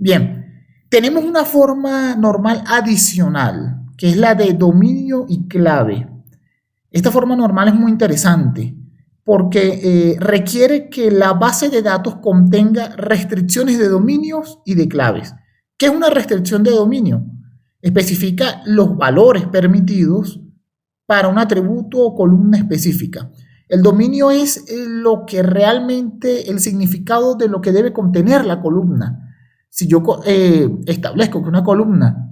Bien, tenemos una forma normal adicional, que es la de dominio y clave. Esta forma normal es muy interesante porque requiere que la base de datos contenga restricciones de dominios y de claves. ¿Qué es una restricción de dominio? Especifica los valores permitidos para un atributo o columna específica. El dominio es lo que realmente, el significado de lo que debe contener la columna. Si yo establezco que una columna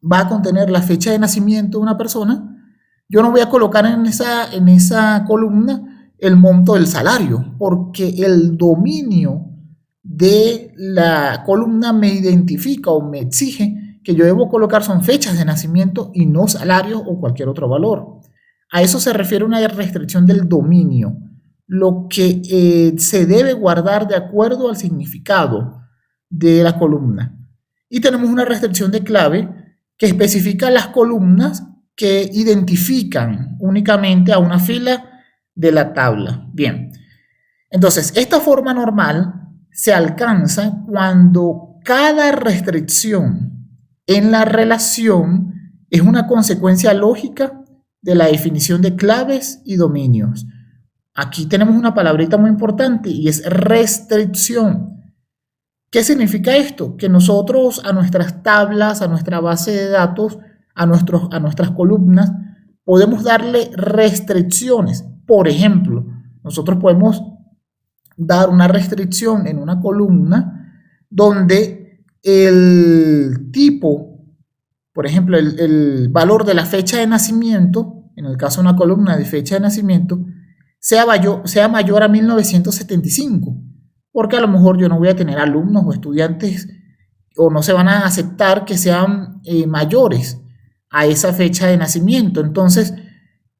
va a contener la fecha de nacimiento de una persona, yo no voy a colocar en esa columna el monto del salario, porque el dominio de la columna me identifica o me exige que yo debo colocar son fechas de nacimiento y no salarios o cualquier otro valor. A eso se refiere una restricción del dominio, lo que se debe guardar de acuerdo al significado de la columna. Y tenemos una restricción de clave que especifica las columnas que identifican únicamente a una fila de la tabla. Bien, entonces esta forma normal se alcanza cuando cada restricción en la relación es una consecuencia lógica de la definición de claves y dominios. Aquí tenemos una palabrita muy importante y es restricción. ¿Qué significa esto? Que nosotros a nuestras tablas, a nuestra base de datos, a nuestras columnas, podemos darle restricciones. Por ejemplo, nosotros podemos dar una restricción en una columna donde el tipo, por ejemplo, el valor de la fecha de nacimiento, en el caso de una columna de fecha de nacimiento, sea mayor a 1975, porque a lo mejor yo no voy a tener alumnos o estudiantes o no se van a aceptar que sean mayores a esa fecha de nacimiento. Entonces,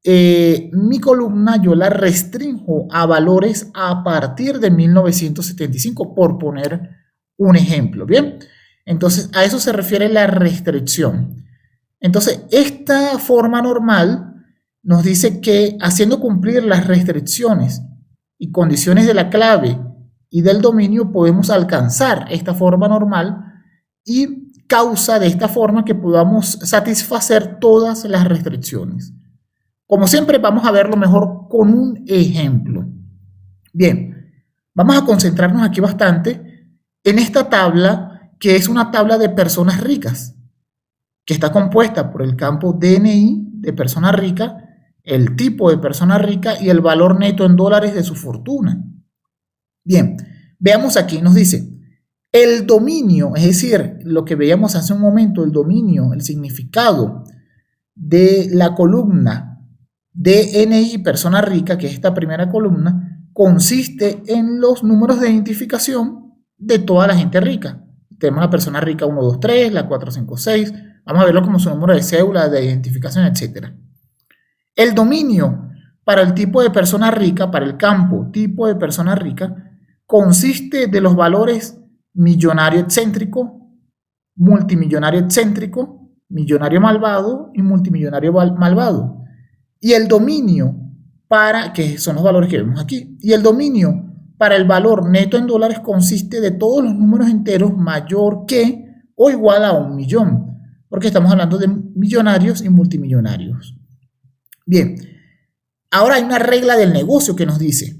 mi columna yo la restringo a valores a partir de 1975, por poner un ejemplo. Bien, entonces a eso se refiere la restricción. Entonces, esta forma normal nos dice que haciendo cumplir las restricciones y condiciones de la clave y del dominio podemos alcanzar esta forma normal y causa de esta forma que podamos satisfacer todas las restricciones. Como siempre, vamos a verlo mejor con un ejemplo. Bien, vamos a concentrarnos aquí bastante en esta tabla, que es una tabla de personas ricas, que está compuesta por el campo DNI de persona rica, el tipo de persona rica y el valor neto en dólares de su fortuna. Bien, veamos aquí, nos dice el dominio, es decir, lo que veíamos hace un momento, el dominio, el significado de la columna DNI persona rica, que es esta primera columna, consiste en los números de identificación de toda la gente rica. Tenemos la persona rica 1, 2, 3, la 4, 5, 6, vamos a verlo como su número de cédula, de identificación, etc. El dominio para el tipo de persona rica, para el campo tipo de persona rica, consiste de los valores millonario excéntrico, multimillonario excéntrico, millonario malvado y multimillonario malvado. Y el dominio para, que son los valores que vemos aquí, y el dominio para el valor neto en dólares consiste de todos los números enteros mayor que o igual a 1 millón, porque estamos hablando de millonarios y multimillonarios. Bien, ahora hay una regla del negocio que nos dice,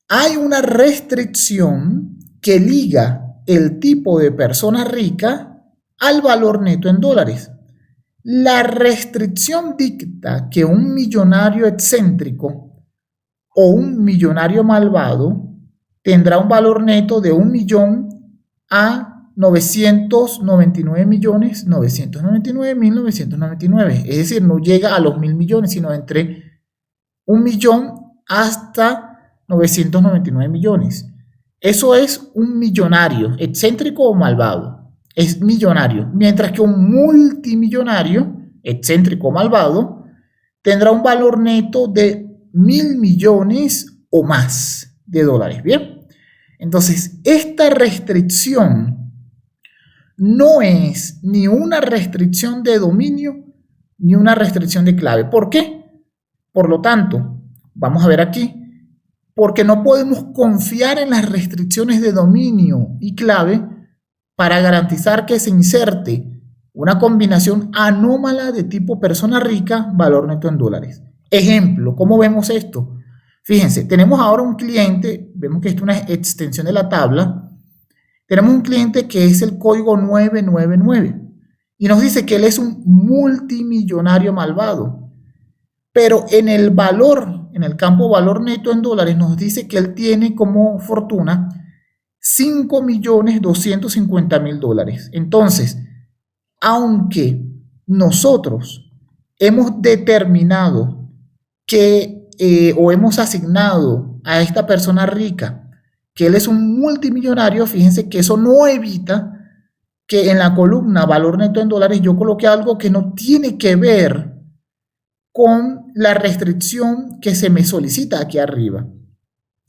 hay una restricción que liga el tipo de persona rica al valor neto en dólares. La restricción dicta que un millonario excéntrico o un millonario malvado tendrá un valor neto de 1 millón a 999.999.999. Es decir, no llega a los 1.000 millones, sino entre 1 millón hasta 999 millones. Eso es un millonario, excéntrico o malvado. Es millonario. Mientras que un multimillonario, excéntrico o malvado, tendrá un valor neto de 1.000 millones o más de dólares. Bien. Entonces, esta restricción no es ni una restricción de dominio ni una restricción de clave. ¿Por qué? Por lo tanto, vamos a ver aquí, porque no podemos confiar en las restricciones de dominio y clave para garantizar que se inserte una combinación anómala de tipo persona rica, valor neto en dólares. Ejemplo, ¿cómo vemos esto? Fíjense, tenemos ahora un cliente, vemos que esto es una extensión de la tabla. Tenemos un cliente que es el código 999 y nos dice que él es un multimillonario malvado. Pero en el valor, en el campo valor neto en dólares, nos dice que él tiene como fortuna $5.250.000. Entonces, aunque nosotros hemos determinado que o hemos asignado a esta persona rica que él es un multimillonario, fíjense que eso no evita que en la columna valor neto en dólares yo coloque algo que no tiene que ver con la restricción que se me solicita aquí arriba,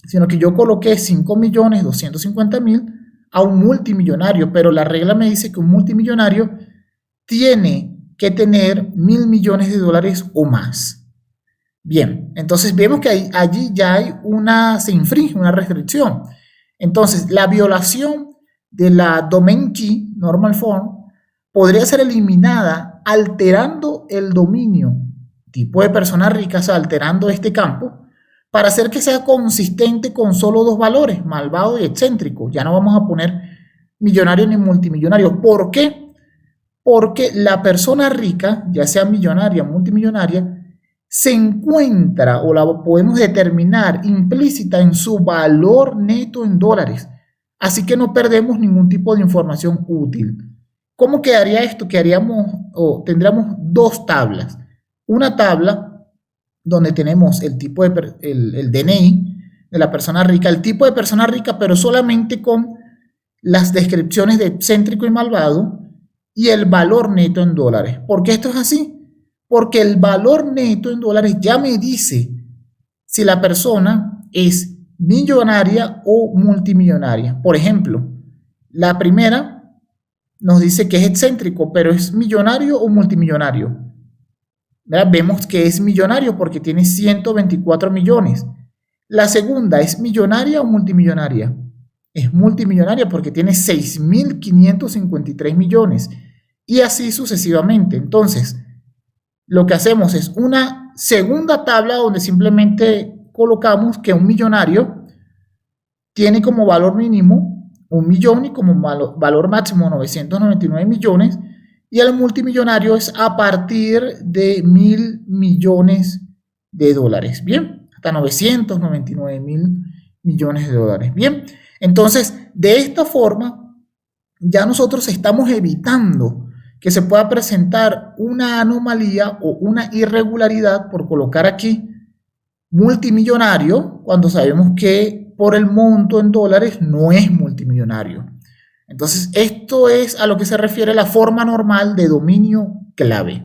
sino que yo coloqué 5.250.000 a un multimillonario, pero la regla me dice que un multimillonario tiene que tener 1.000 millones de dólares o más. Bien, entonces vemos que allí ya hay se infringe una restricción. Entonces, la violación de la domain key normal form podría ser eliminada alterando el dominio tipo de persona rica, o sea, alterando este campo, para hacer que sea consistente con solo dos valores, malvado y excéntrico. Ya no vamos a poner millonario ni multimillonario. ¿Por qué? Porque la persona rica, ya sea millonaria o multimillonaria, se encuentra o la podemos determinar implícita en su valor neto en dólares. Así que no perdemos ningún tipo de información útil. ¿Cómo quedaría esto? Tendríamos dos tablas. Una tabla donde tenemos el tipo de el DNI de la persona rica, el tipo de persona rica, pero solamente con las descripciones de excéntrico y malvado y el valor neto en dólares. ¿Por qué esto es así? Porque el valor neto en dólares ya me dice si la persona es millonaria o multimillonaria. Por ejemplo, la primera nos dice que es excéntrico, pero ¿es millonario o multimillonario? ¿Verdad? Vemos que es millonario porque tiene 124 millones. La segunda, ¿es millonaria o multimillonaria? Es multimillonaria porque tiene 6.553 millones. Y así sucesivamente. Entonces, lo que hacemos es una segunda tabla donde simplemente colocamos que un millonario tiene como valor mínimo 1 millón y como valor máximo 999 millones, y el multimillonario es a partir de 1.000 millones de dólares. Bien, hasta 999.000 millones de dólares. Bien, entonces de esta forma ya nosotros estamos evitando que se pueda presentar una anomalía o una irregularidad por colocar aquí multimillonario cuando sabemos que por el monto en dólares no es multimillonario. Entonces, esto es a lo que se refiere la forma normal de dominio clave.